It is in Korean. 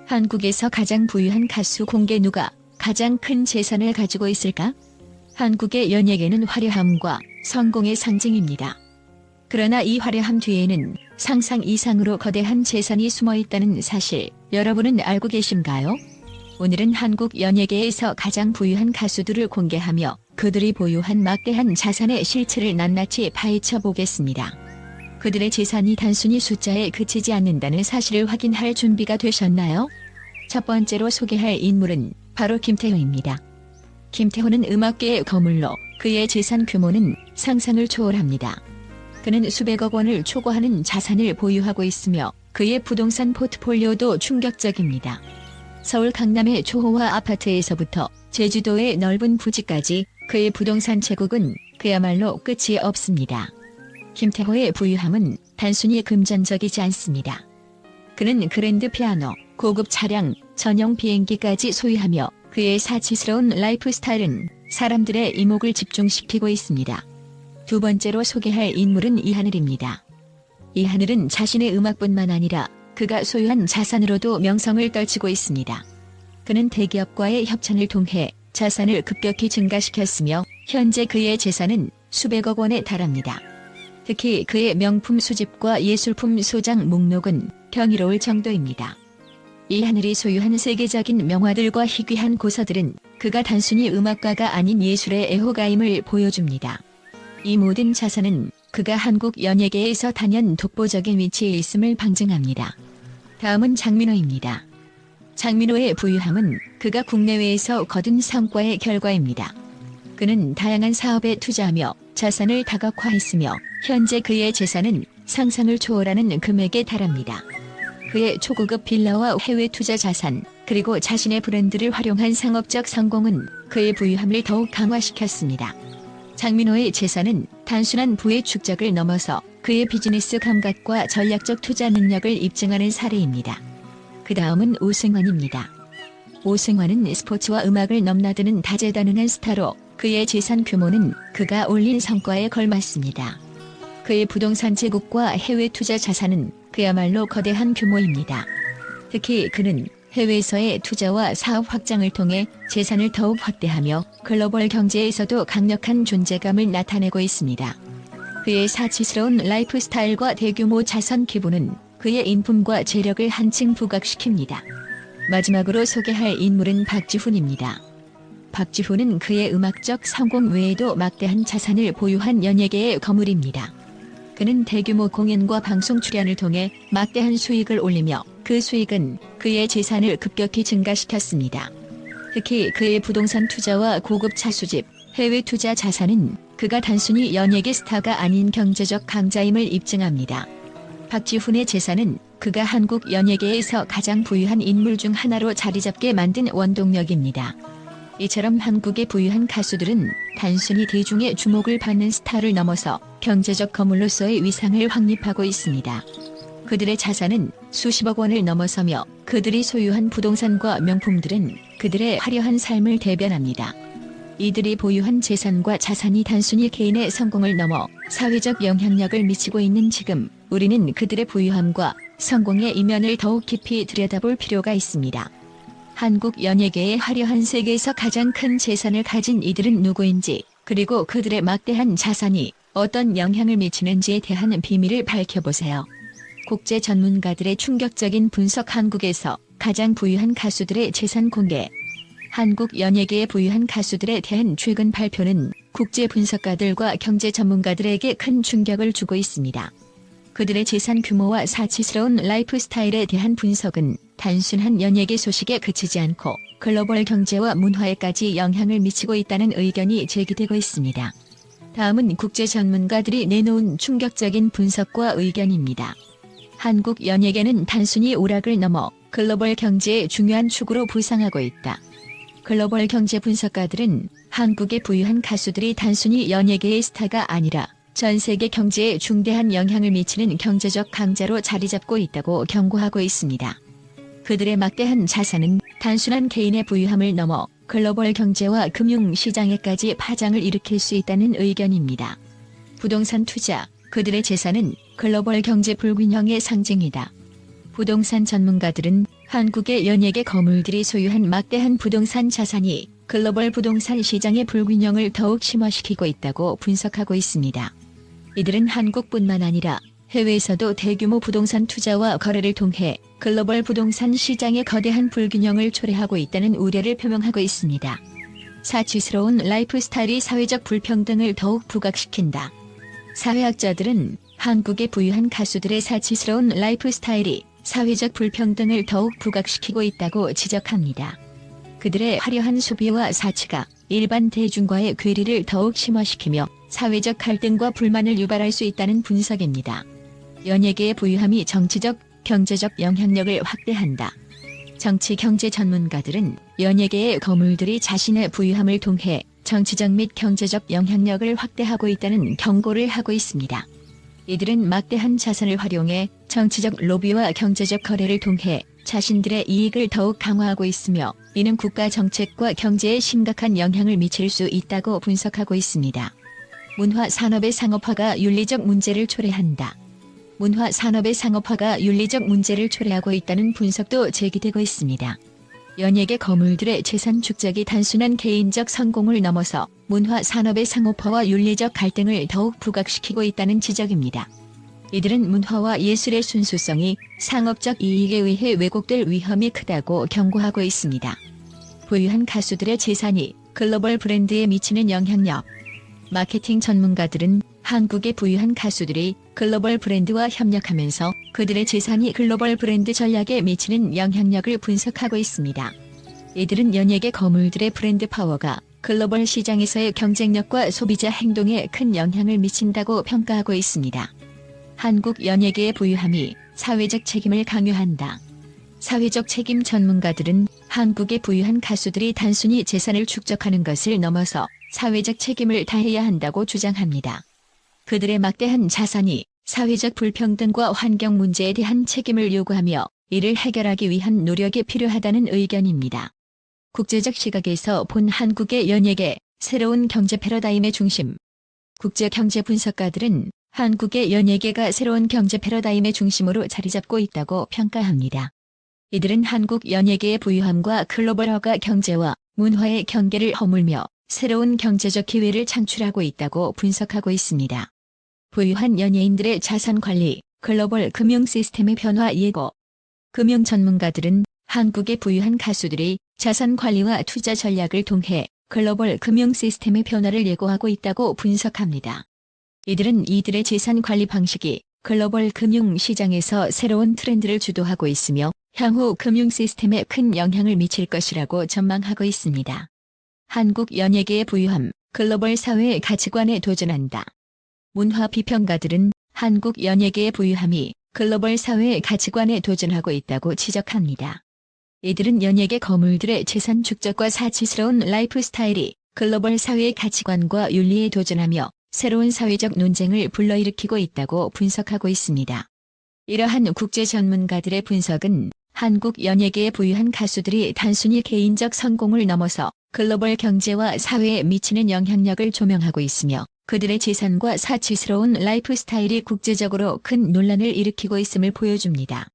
한국에서 가장 부유한 가수 공개 누가 가장 큰 재산을 가지고 있을까? 한국의 연예계는 화려함과 성공의 상징입니다. 그러나 이 화려함 뒤에는 상상 이상으로 거대한 재산이 숨어 있다는 사실, 여러분은 알고 계신가요? 오늘은 한국 연예계에서 가장 부유한 가수들을 공개하며 그들이 보유한 막대한 자산의 실체를 낱낱이 파헤쳐 보겠습니다. 그들의 재산이 단순히 숫자에 그치지 않는다는 사실을 확인할 준비가 되셨나요? 첫 번째로 소개할 인물은 바로 김태호입니다. 김태호는 음악계의 거물로 그의 재산 규모는 상상을 초월합니다. 그는 수백억 원을 초과하는 자산을 보유하고 있으며 그의 부동산 포트폴리오도 충격적입니다. 서울 강남의 초호화 아파트에서부터 제주도의 넓은 부지까지 그의 부동산 제국은 그야말로 끝이 없습니다. 김태호의 부유함은 단순히 금전적이지 않습니다. 그는 그랜드 피아노, 고급 차량, 전용 비행기까지 소유하며 그의 사치스러운 라이프 스타일은 사람들의 이목을 집중시키고 있습니다. 두 번째로 소개할 인물은 이하늘입니다. 이하늘은 자신의 음악뿐만 아니라 그가 소유한 자산으로도 명성을 떨치고 있습니다. 그는 대기업과의 협찬을 통해 자산을 급격히 증가시켰으며 현재 그의 재산은 수백억 원에 달합니다. 특히 그의 명품 수집과 예술품 소장 목록은 경이로울 정도입니다. 이하늘이 소유한 세계적인 명화들과 희귀한 고서들은 그가 단순히 음악가가 아닌 예술의 애호가임을 보여줍니다. 이 모든 자산은 그가 한국 연예계에서 단연 독보적인 위치에 있음을 방증합니다. 다음은 장민호입니다. 장민호의 부유함은 그가 국내외에서 거둔 성과의 결과입니다. 그는 다양한 사업에 투자하며 자산을 다각화했으며 현재 그의 재산은 상상을 초월하는 금액에 달합니다. 그의 초고급 빌라와 해외 투자 자산, 그리고 자신의 브랜드를 활용한 상업적 성공은 그의 부유함을 더욱 강화시켰습니다. 장민호의 재산은 단순한 부의 축적을 넘어서 그의 비즈니스 감각과 전략적 투자 능력을 입증하는 사례입니다. 그 다음은 오승환입니다. 오승환은 스포츠와 음악을 넘나드는 다재다능한 스타로 그의 재산 규모는 그가 올린 성과에 걸맞습니다. 그의 부동산 제국과 해외 투자 자산은 그야말로 거대한 규모입니다. 특히 그는 해외에서의 투자와 사업 확장을 통해 재산을 더욱 확대하며 글로벌 경제에서도 강력한 존재감을 나타내고 있습니다. 그의 사치스러운 라이프 스타일과 대규모 자산 기부는 그의 인품과 재력을 한층 부각시킵니다. 마지막으로 소개할 인물은 박지훈입니다. 박지훈은 그의 음악적 성공 외에도 막대한 자산을 보유한 연예계의 거물입니다. 그는 대규모 공연과 방송 출연을 통해 막대한 수익을 올리며 그 수익은 그의 재산을 급격히 증가시켰습니다. 특히 그의 부동산 투자와 고급 차 수집, 해외 투자 자산은 그가 단순히 연예계 스타가 아닌 경제적 강자임을 입증합니다. 박지훈의 재산은 그가 한국 연예계에서 가장 부유한 인물 중 하나로 자리잡게 만든 원동력입니다. 이처럼 한국의 부유한 가수들은 단순히 대중의 주목을 받는 스타를 넘어서 경제적 거물로서의 위상을 확립하고 있습니다. 그들의 자산은 수십억 원을 넘어서며 그들이 소유한 부동산과 명품들은 그들의 화려한 삶을 대변합니다. 이들이 보유한 재산과 자산이 단순히 개인의 성공을 넘어 사회적 영향력을 미치고 있는 지금, 우리는 그들의 부유함과 성공의 이면을 더욱 깊이 들여다볼 필요가 있습니다. 한국 연예계의 화려한 세계에서 가장 큰 재산을 가진 이들은 누구인지, 그리고 그들의 막대한 자산이 어떤 영향을 미치는지에 대한 비밀을 밝혀보세요. 국제 전문가들의 충격적인 분석. 한국에서 가장 부유한 가수들의 재산 공개. 한국 연예계의 부유한 가수들에 대한 최근 발표는 국제 분석가들과 경제 전문가들에게 큰 충격을 주고 있습니다. 그들의 재산 규모와 사치스러운 라이프 스타일에 대한 분석은 단순한 연예계 소식에 그치지 않고 글로벌 경제와 문화에까지 영향을 미치고 있다는 의견이 제기되고 있습니다. 다음은 국제 전문가들이 내놓은 충격적인 분석과 의견입니다. 한국 연예계는 단순히 오락을 넘어 글로벌 경제의 중요한 축으로 부상하고 있다. 글로벌 경제 분석가들은 한국의 부유한 가수들이 단순히 연예계의 스타가 아니라 전 세계 경제에 중대한 영향을 미치는 경제적 강자로 자리잡고 있다고 경고하고 있습니다. 그들의 막대한 자산은 단순한 개인의 부유함을 넘어 글로벌 경제와 금융 시장에까지 파장을 일으킬 수 있다는 의견입니다. 부동산 투자, 그들의 재산은 글로벌 경제 불균형의 상징이다. 부동산 전문가들은 한국의 연예계 거물들이 소유한 막대한 부동산 자산이 글로벌 부동산 시장의 불균형을 더욱 심화시키고 있다고 분석하고 있습니다. 이들은 한국뿐만 아니라 해외에서도 대규모 부동산 투자와 거래를 통해 글로벌 부동산 시장의 거대한 불균형을 초래하고 있다는 우려를 표명하고 있습니다. 사치스러운 라이프 스타일이 사회적 불평등을 더욱 부각시킨다. 사회학자들은 한국의 부유한 가수들의 사치스러운 라이프 스타일이 사회적 불평등을 더욱 부각시키고 있다고 지적합니다. 그들의 화려한 소비와 사치가 일반 대중과의 괴리를 더욱 심화시키며 사회적 갈등과 불만을 유발할 수 있다는 분석입니다. 연예계의 부유함이 정치적, 경제적 영향력을 확대한다. 정치 경제 전문가들은 연예계의 거물들이 자신의 부유함을 통해 정치적 및 경제적 영향력을 확대하고 있다는 경고를 하고 있습니다. 이들은 막대한 자산을 활용해 정치적 로비와 경제적 거래를 통해 자신들의 이익을 더욱 강화하고 있으며 이는 국가 정책과 경제에 심각한 영향을 미칠 수 있다고 분석하고 있습니다. 문화 산업의 상업화가 윤리적 문제를 초래한다. 문화 산업의 상업화가 윤리적 문제를 초래하고 있다는 분석도 제기되고 있습니다. 연예계 거물들의 재산 축적이 단순한 개인적 성공을 넘어서 문화 산업의 상업화와 윤리적 갈등을 더욱 부각시키고 있다는 지적입니다. 이들은 문화와 예술의 순수성이 상업적 이익에 의해 왜곡될 위험이 크다고 경고하고 있습니다. 부유한 가수들의 재산이 글로벌 브랜드에 미치는 영향력. 마케팅 전문가들은 한국의 부유한 가수들이 글로벌 브랜드와 협력하면서 그들의 재산이 글로벌 브랜드 전략에 미치는 영향력을 분석하고 있습니다. 이들은 연예계 거물들의 브랜드 파워가 글로벌 시장에서의 경쟁력과 소비자 행동에 큰 영향을 미친다고 평가하고 있습니다. 한국 연예계의 부유함이 사회적 책임을 강요한다. 사회적 책임 전문가들은 한국의 부유한 가수들이 단순히 재산을 축적하는 것을 넘어서 사회적 책임을 다해야 한다고 주장합니다. 그들의 막대한 자산이 사회적 불평등과 환경 문제에 대한 책임을 요구하며 이를 해결하기 위한 노력이 필요하다는 의견입니다. 국제적 시각에서 본 한국의 연예계, 새로운 경제 패러다임의 중심. 국제 경제 분석가들은 한국의 연예계가 새로운 경제 패러다임의 중심으로 자리잡고 있다고 평가합니다. 이들은 한국 연예계의 부유함과 글로벌화가 경제와 문화의 경계를 허물며 새로운 경제적 기회를 창출하고 있다고 분석하고 있습니다. 부유한 연예인들의 자산 관리, 글로벌 금융 시스템의 변화 예고. 금융 전문가들은 한국의 부유한 가수들이 자산 관리와 투자 전략을 통해 글로벌 금융 시스템의 변화를 예고하고 있다고 분석합니다. 이들은 이들의 재산 관리 방식이 글로벌 금융 시장에서 새로운 트렌드를 주도하고 있으며 향후 금융 시스템에 큰 영향을 미칠 것이라고 전망하고 있습니다. 한국 연예계의 부유함, 글로벌 사회의 가치관에 도전한다. 문화 비평가들은 한국 연예계의 부유함이 글로벌 사회의 가치관에 도전하고 있다고 지적합니다. 이들은 연예계 거물들의 재산 축적과 사치스러운 라이프 스타일이 글로벌 사회의 가치관과 윤리에 도전하며 새로운 사회적 논쟁을 불러일으키고 있다고 분석하고 있습니다. 이러한 국제 전문가들의 분석은 한국 연예계의 부유한 가수들이 단순히 개인적 성공을 넘어서 글로벌 경제와 사회에 미치는 영향력을 조명하고 있으며 그들의 재산과 사치스러운 라이프 스타일이 국제적으로 큰 논란을 일으키고 있음을 보여줍니다.